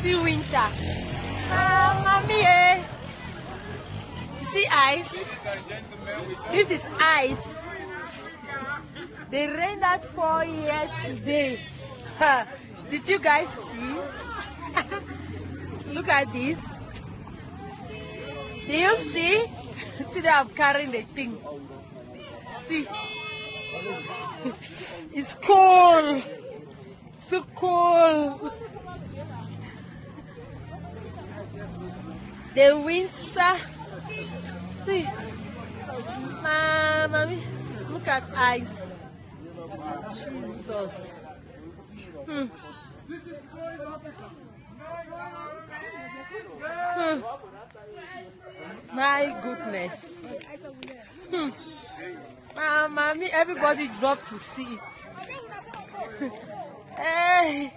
see winter. Mommy, eh? You see ice? This is ice. They rained that 4 years today. Did you guys see? Look at this. Do you see? See that I'm carrying the thing. See? It's cold. So cold. The winter. See? Mommy, look at ice. Jesus. My goodness. Mommy, everybody dropped to see it. Hey.